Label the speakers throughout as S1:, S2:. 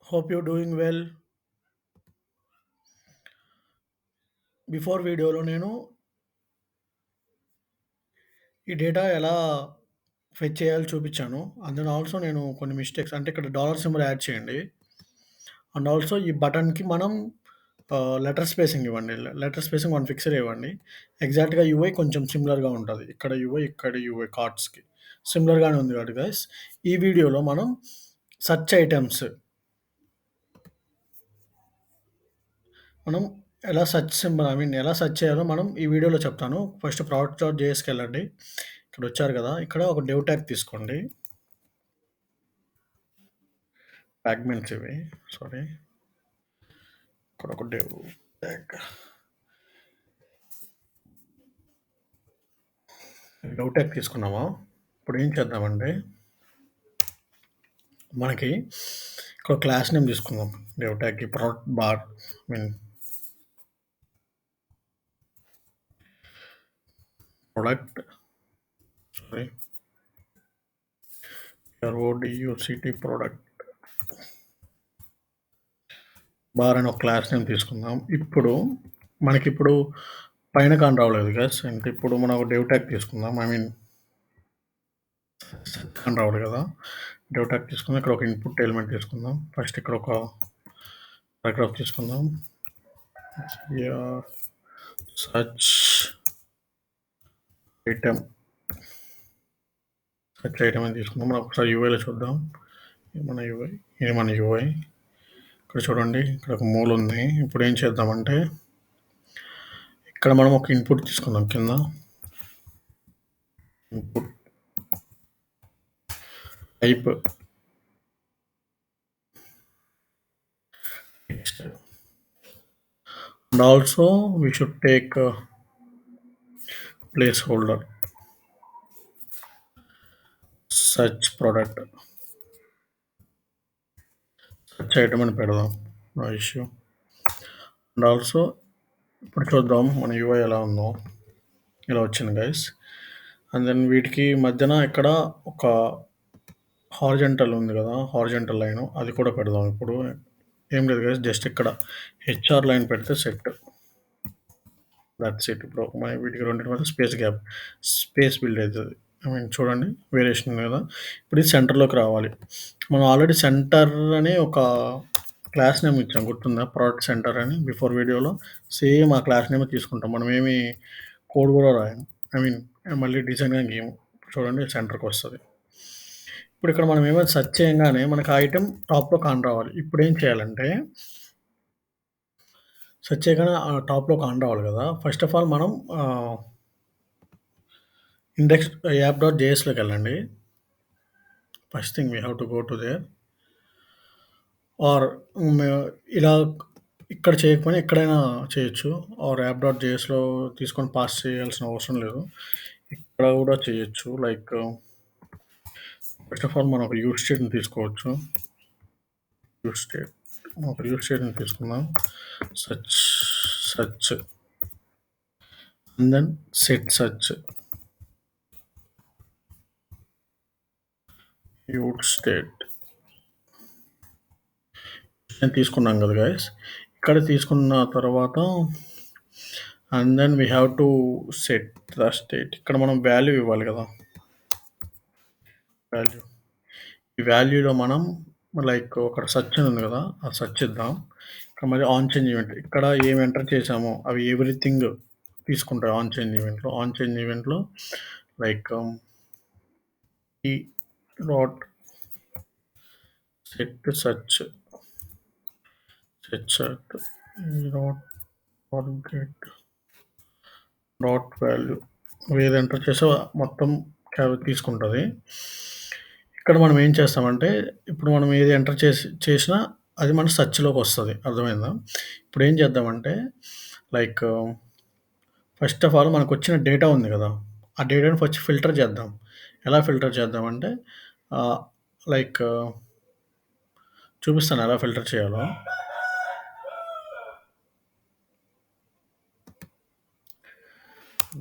S1: Hope you're doing well. Before వీడియోలో నేను ఈ డేటా ఎలా ఫెచ్ చేయాలో చూపించాను. అండ్ దెన్ ఆల్సో నేను కొన్ని మిస్టేక్స్ అంటే ఇక్కడ డాలర్ సింబల్ యాడ్ చేయండి. అండ్ ఆల్సో ఈ బటన్‌కి మనం లెటర్ స్పేసింగ్ ఇవ్వండి. లెటర్ స్పేసింగ్ 1 పిక్సెల్ ఇవ్వండి. ఎగ్జాక్ట్‌గా యూఐ కొంచెం సిమిలర్‌గా ఉంటది. ఇక్కడ యూఐ, ఇక్కడ యూఐ కార్డ్స్‌కి. సిమిలర్‌గానే ఉంది కాబట్టి గైస్ ఈ వీడియోలో మనం సెర్చ్ ఐటెమ్స్ మనం ఎలా సెర్చ్ సింబల్ ఎలా సెర్చ్ చేయాలో మనం ఈ వీడియోలో చెప్తాను. ఫస్ట్ products.jsకెళ్ళండి. ఇక్కడొచ్చారు గదా! ఇక్కడ ఒక డివ్ ట్యాగ్ తీసుకోండి. ఫ్రాగ్మెంట్స్ ఇవి. సారీ. ఇక్కడ ఒక డివ్ ట్యాగ్. డివ్ ట్యాగ్ తీసుకున్నామా? ఇప్పుడు ఏం చేద్దామంటే మనకి ఇక్కడ క్లాస్ నేమ్ తీసుకుందాం. డివ్ ట్యాగ్‌కి product bar product sorry RODUCT product bar అని ఒక క్లాస్ నేమ్ తీసుకుందాం. ఇప్పుడు మనకిప్పుడు పైన కాని రావలేదు గైస్. అంటే ఇప్పుడు మనం ఒక డివ్ ట్యాగ్ తీసుకుందాం. అని రావాలి కదా! డివ్ ట్యాగ్ తీసుకుందాం. ఇక్కడ ఒక ఇన్పుట్ ఎలిమెంట్ తీసుకుందాం. ఫస్ట్ ఇక్కడ ఒక పారాగ్రాఫ్ తీసుకుందాం. సెర్చ్ ఐటెమ్ అని తీసుకుందాం. మనం ఒకసారి యూఐలో చూద్దాం. ఇది మన యూఐ. ఇక్కడ చూడండి, ఇక్కడ ఒక మూల ఉంది. ఇప్పుడు ఏం చేద్దామంటే ఇక్కడ మనం ఒక ఇన్పుట్ తీసుకుందాం. కింద input type text and also we should take a placeholder search product search item అని పెడదాం. No issue. అండ్ ఆల్సో ఇప్పుడు చూద్దాం మన యూఐ ఎలా ఉందో. ఇలా వచ్చింది గైస్. అండ్ దెన్ వీటికి మధ్యన ఇక్కడ ఒక హారిజంటల్ ఉంది కదా, హారిజంటల్ లైన్ అది కూడా పెడదాం. ఇప్పుడు ఏం లేదు గైస్, జస్ట్ ఇక్కడ హెచ్ఆర్ లైన్ పెడితే సెట్. That's it. ఇప్పుడు మన వీటికి రెండింటి మధ్య స్పేస్ బిల్డ్ అవుతుంది. చూడండి వేరియేషన్ ఉంది కదా. ఇప్పుడు ఇది సెంటర్లోకి రావాలి. మనం ఆల్రెడీ సెంటర్ అని ఒక క్లాస్ నేమ్ ఇచ్చాం, గుర్తుందా? ప్రోడక్ట్ సెంటర్ అని బిఫోర్ వీడియోలో సేమ్ ఆ క్లాస్ నేమ్ తీసుకుంటాం. మనం ఏమి కోడ్ కూడా రాయం. మళ్ళీ డిజైన్గా గేమ్ చూడండి సెంటర్కి వస్తుంది. ఇప్పుడు ఇక్కడ మనం ఏమైనా సెర్చ్ చేయగానే మనకు ఆ ఐటెం టాప్లో కాన్ రావాలి. ఇప్పుడు ఏం చేయాలంటే సెర్చ్ చేయగానే ఆ టాప్లో కాన్ రావాలి కదా. ఫస్ట్ ఆఫ్ ఆల్ మనం ఇండెక్స్ యాప్.jsలోకి వెళ్ళండి. First thing we have to go to there. Or ఇలా ఇక్కడ చేయకపోయినా ఎక్కడైనా చేయొచ్చు. ఆర్ యాప్.jsలో తీసుకొని పాస్ చేయాల్సిన అవసరం లేదు. ఇక్కడ కూడా చేయొచ్చు. లైక్ ఫస్ట్ ఆఫ్ ఆల్ మనం ఒక యూజ్ స్టేట్ని తీసుకోవచ్చు. ఒక యూజ్ స్టేట్ని తీసుకుందాం. Search and then set search use state తీసుకున్నాం కదా గైస్. ఇక్కడ తీసుకున్న తర్వాత and then we have to set the state. ఇక్కడ మనం వాల్యూ ఇవ్వాలి కదా. ఈ వాల్యూలో మనం లైక్ ఒక సెర్చ్ ఉంది కదా, ఆ సెర్చ్ ఇద్దాం. ఇక్కడ మరి ఆన్ చేంజ్ ఈవెంట్ ఇక్కడ ఏమి ఎంటర్ చేసామో అవి ఎవ్రీథింగ్ తీసుకుంటాయి ఆన్ చేంజ్ ఈవెంట్లో లైక్ ఈ dot set search get dot value ఏది ఎంటర్ చేసో మొత్తం తీసుకుంటుంది. ఇక్కడ మనం ఏం చేస్తామంటే ఇప్పుడు మనం ఏది ఎంటర్ చేసినా అది మన సెర్చ్లోకి వస్తుంది. అర్థమైందా? ఇప్పుడు ఏం చేద్దామంటే లైక్ ఫస్ట్ ఆఫ్ ఆల్ మనకు వచ్చిన డేటా ఉంది కదా, ఆ డేటాని ఫస్ట్ ఫిల్టర్ చేద్దాం. ఎలా ఫిల్టర్ చేద్దామంటే లైక్ చూపిస్తాను ఎలా ఫిల్టర్ చేయాలో.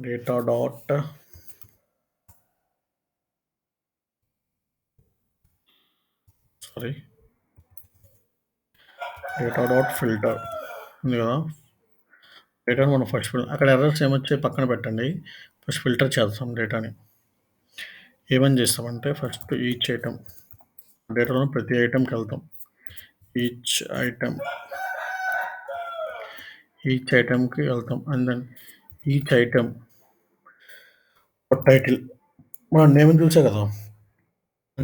S1: Data dot sorry, data dot filter ఉంది కదా. డేటాను మనం ఫస్ట్ అక్కడ ఎర్రర్స్ ఏమొచ్చాయి పక్కన పెట్టండి. ఫస్ట్ ఫిల్టర్ చేస్తాం డేటాని. ఏమని చేస్తామంటే ఫస్ట్ ఈచ్ ఐటమ్, డేటాలో ప్రతి ఐటమ్కి వెళ్తాం. ఈచ్ ఐటమ్కి వెళ్తాం. And then each item title మన నేమ్ చూసే కదా.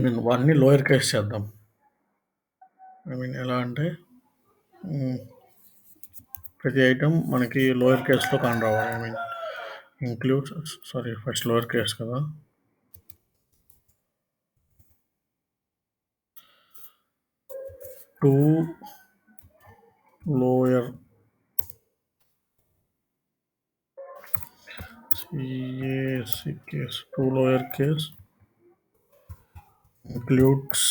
S1: నేను వాటిని లోయర్ కేస్ చేద్దాం. ఎలా అంటే ప్రతి ఐటమ్ మనకి లోయర్ కేస్లో కాని రావాలి. ఇంక్లూడ్ ఫస్ట్ లోయర్ కేస్ కదా. Two lower case, two lower case includes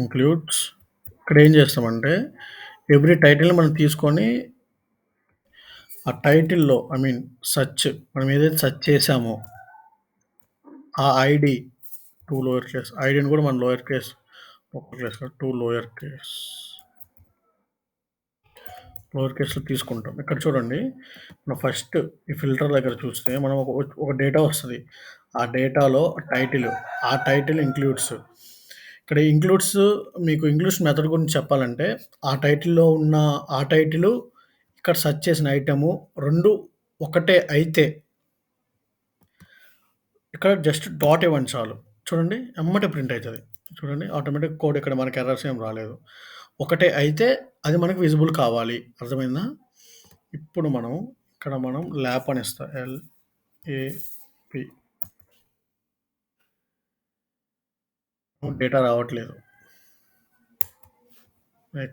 S1: includes. ఇక్కడ ఏం చేస్తామంటే ఎవ్రీ టైటిల్ని మనం తీసుకొని ఆ టైటిల్లో సర్చ్ మనం ఏదైతే సర్చ్ చేసామో ఆ ఐడి టూ లోయర్ కేస్, ఐడిని కూడా మనం లోయర్ కేస్ టూ లోయర్ కేస్లో తీసుకుంటాం. ఇక్కడ చూడండి, మనం ఫస్ట్ ఈ ఫిల్టర్ దగ్గర చూస్తే మనం ఒక డేటా వస్తుంది. ఆ డేటాలో టైటిల్ ఇంక్లూడ్స్. ఇక్కడ ఇంక్లూడ్స్ మీకు ఇంక్లూడ్స్ మెథడ్ గురించి చెప్పాలంటే ఆ టైటిల్లో ఉన్న ఆ టైటిల్ ఇక్కడ సెర్చ్ చేసిన ఐటము రెండు ఒకటే అయితే ఇక్కడ జస్ట్ డాట్ ఇవ్వండి చాలు. చూడండి ఎమ్మటే ప్రింట్ అవుతుంది. చూడండి ఆటోమేటిక్ కోడ్ ఇక్కడ మనకి ఎర్రర్స్ ఏం రాలేదు. ఒకటే అయితే అది మనకు విజిబుల్ కావాలి. అర్థమైందా? ఇప్పుడు మనం ఇక్కడ ల్యాప్ అని ఇస్తాం. LAP డేటా రావట్లేదు.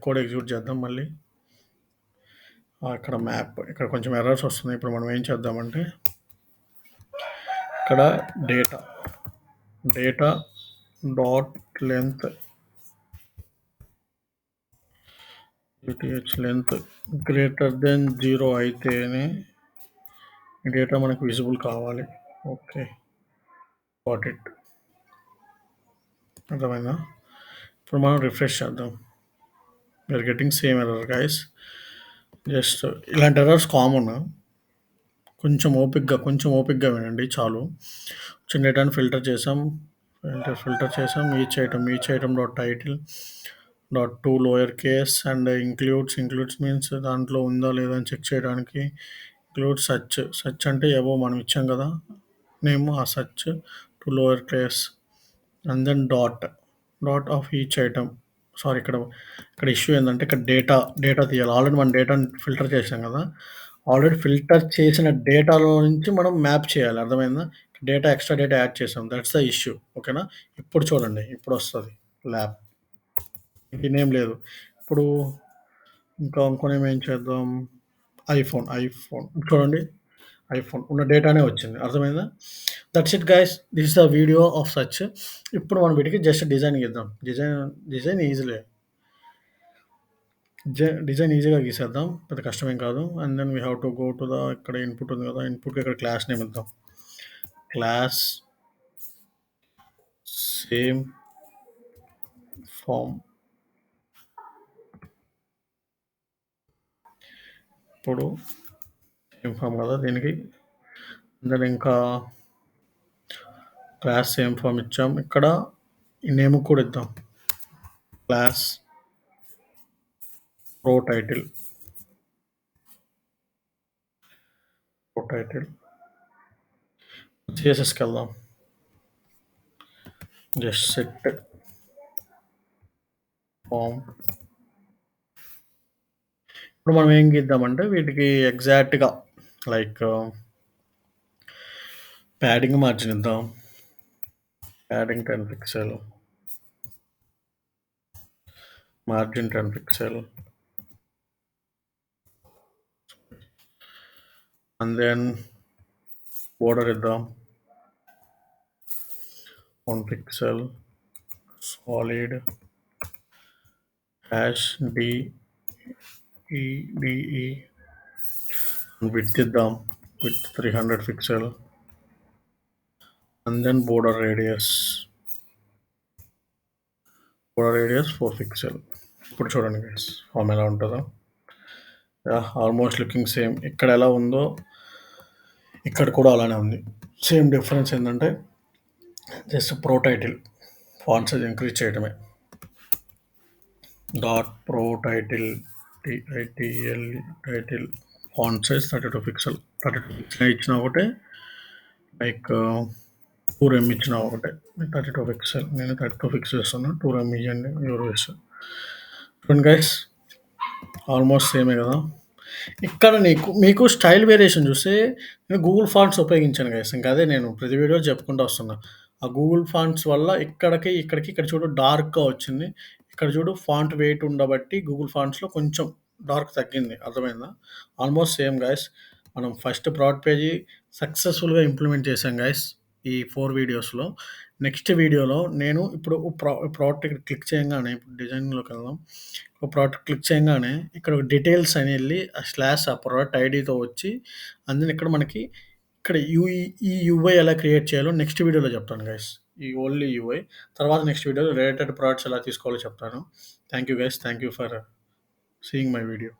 S1: కోడ్ ఎగ్జిక్యూట్ చేద్దాం మళ్ళీ. ఇక్కడ మ్యాప్ ఇక్కడ కొంచెం ఎర్రర్స్ వస్తున్నాయి. ఇప్పుడు మనం ఏం చేద్దామంటే ఇక్కడ data dot length length greater than 0 అయితేనే డేటా మనకు విజిబుల్ కావాలి. Okay, got it. అర్థమైందా? ఇప్పుడు మనం రిఫ్రెష్ చేద్దాం. We're getting same error guys. Just ఇలాంటి ఎర్రర్స్ కామన్. కొంచెం ఓపిక్గా వినండి చాలు. చిన్న డేటాను ఫిల్టర్ చేసాం. Each item dot title dot to lower case and includes means దాంట్లో ఉందా లేదా అని చెక్ చేయడానికి. ఇంక్లూడ్ సర్చ్ అంటే ఏవో మనం ఇచ్చాం కదా నేమ్, ఆ search to lower case and then dot of each item. Sorry, ఇక్కడ ఇష్యూ ఏంటంటే ఇక్కడ డేటా తీయాలి. ఆల్రెడీ మనం డేటాని ఫిల్టర్ చేసాం కదా. ఆల్రెడీ ఫిల్టర్ చేసిన డేటాలో నుంచి మనం మ్యాప్ చేయాలి. అర్థమైందా? ఎక్స్ట్రా డేటా యాడ్ చేసాం. That's the issue. ఓకేనా? ఇప్పుడు చూడండి, ఇప్పుడు వస్తుంది ల్యాబ్. ఇంకేం లేదు. ఇప్పుడు ఇంకో ఏం చేద్దాం. ఐఫోన్ చూడండి, ఐఫోన్ ఉన్న డేటానే వచ్చింది. అర్థమైందా? That's it guys. This is the video of search. ఇప్పుడు మనం వీటికి జస్ట్ డిజైన్ గీద్దాం. డిజైన్ ఈజీగా గీసేద్దాం, పెద్ద కష్టమేం కాదు. And then we have to go to ఇక్కడ ఇన్పుట్ ఉంది కదా. ఇన్పుట్కి ఇక్కడ క్లాస్ నేమ్ ఇద్దాం. Class same form. ఇప్పుడు సేమ్ ఫామ్ కదా దీనికి. దెన్ ఇంకా క్లాస్ సేమ్ ఫామ్ ఇచ్చాం. ఇక్కడ ఈ నేమ్ కూడా ఇద్దాం. క్లాస్ ప్రో టైటిల్ CSSకి వెళ్దాం. Just set form. ఇప్పుడు మనం ఏం గీద్దామంటే వీటికి ఎగ్జాక్ట్గా లైక్ ప్యాడింగ్ మార్జిన్ ఇద్దాం. Padding 10 pixel, margin 10 pixel. And then border ఇద్దాం 1 పిక్సెల్, సాలిడ్ DEDE. విడ్త్ ఇద్దాం, with 300 pixel. And then border radius border radius 4 pixel. ఇప్పుడు చూడండి గైస్ ఫామ్ ఎలా ఉంటుందో. Almost looking same. ఇక్కడ ఎలా ఉందో ఇక్కడ కూడా అలానే ఉంది. సేమ్ డిఫరెన్స్ ఏంటంటే just pro title font size increase చేయడమే. Dot pro title T I T L title font size 32 pixel. 32 pixel ఇచ్చిన ఒకటే, లైక్ 2 ఇచ్చిన ఒకటే. 32 పిక్సెల్ నేను 32 పిక్సెల్ ఇస్తున్నాను. 2 ఇవ్వండి ఎవరు వేస్తారు. చూడండి గైస్ ఆల్మోస్ట్ సేమే కదా. ఇక్కడ మీకు స్టైల్ వేరియేషన్ చూస్తే నేను గూగుల్ ఫాంట్స్ ఉపయోగించాను గైస్. ఇంకా అదే నేను ప్రతి వీడియో చెప్పుకుంటూ వస్తున్నా. ఆ గూగుల్ ఫాంట్స్ వల్ల ఇక్కడికి ఇక్కడ చూడు డార్క్గా వచ్చింది. ఇక్కడ చూడు ఫాంట్ వెయిట్ ఉండబట్టి గూగుల్ ఫాంట్స్లో కొంచెం డార్క్ తగ్గింది. అర్థమైందా? Almost same guys. మనం ఫస్ట్ ప్రోడక్ట్ పేజీ సక్సెస్ఫుల్గా ఇంప్లిమెంట్ చేసాం గైస్ ఈ 4 వీడియోస్లో. నెక్స్ట్ వీడియోలో నేను ఇప్పుడు ప్రోడక్ట్ ఇక్కడ క్లిక్ చేయగానే ఇప్పుడు డిజైన్లోకి వెళ్దాం. ఒక ప్రోడక్ట్ క్లిక్ చేయగానే ఇక్కడ ఒక డీటెయిల్స్ అని వెళ్ళి ఆ ప్రోడక్ట్ ఐడితో వచ్చి అందులో ఇక్కడ మనకి ఇక్కడ ఈ యూఐ ఎలా క్రియేట్ చేయాలో నెక్స్ట్ వీడియోలో చెప్తాను గైస్. ఈ ఓన్లీ యూఐ తర్వాత నెక్స్ట్ వీడియోలో రిలేటెడ్ ప్రోడక్ట్స్ ఎలా తీసుకోవాలో చెప్తాను. Thank you guys. Thank you for seeing my video.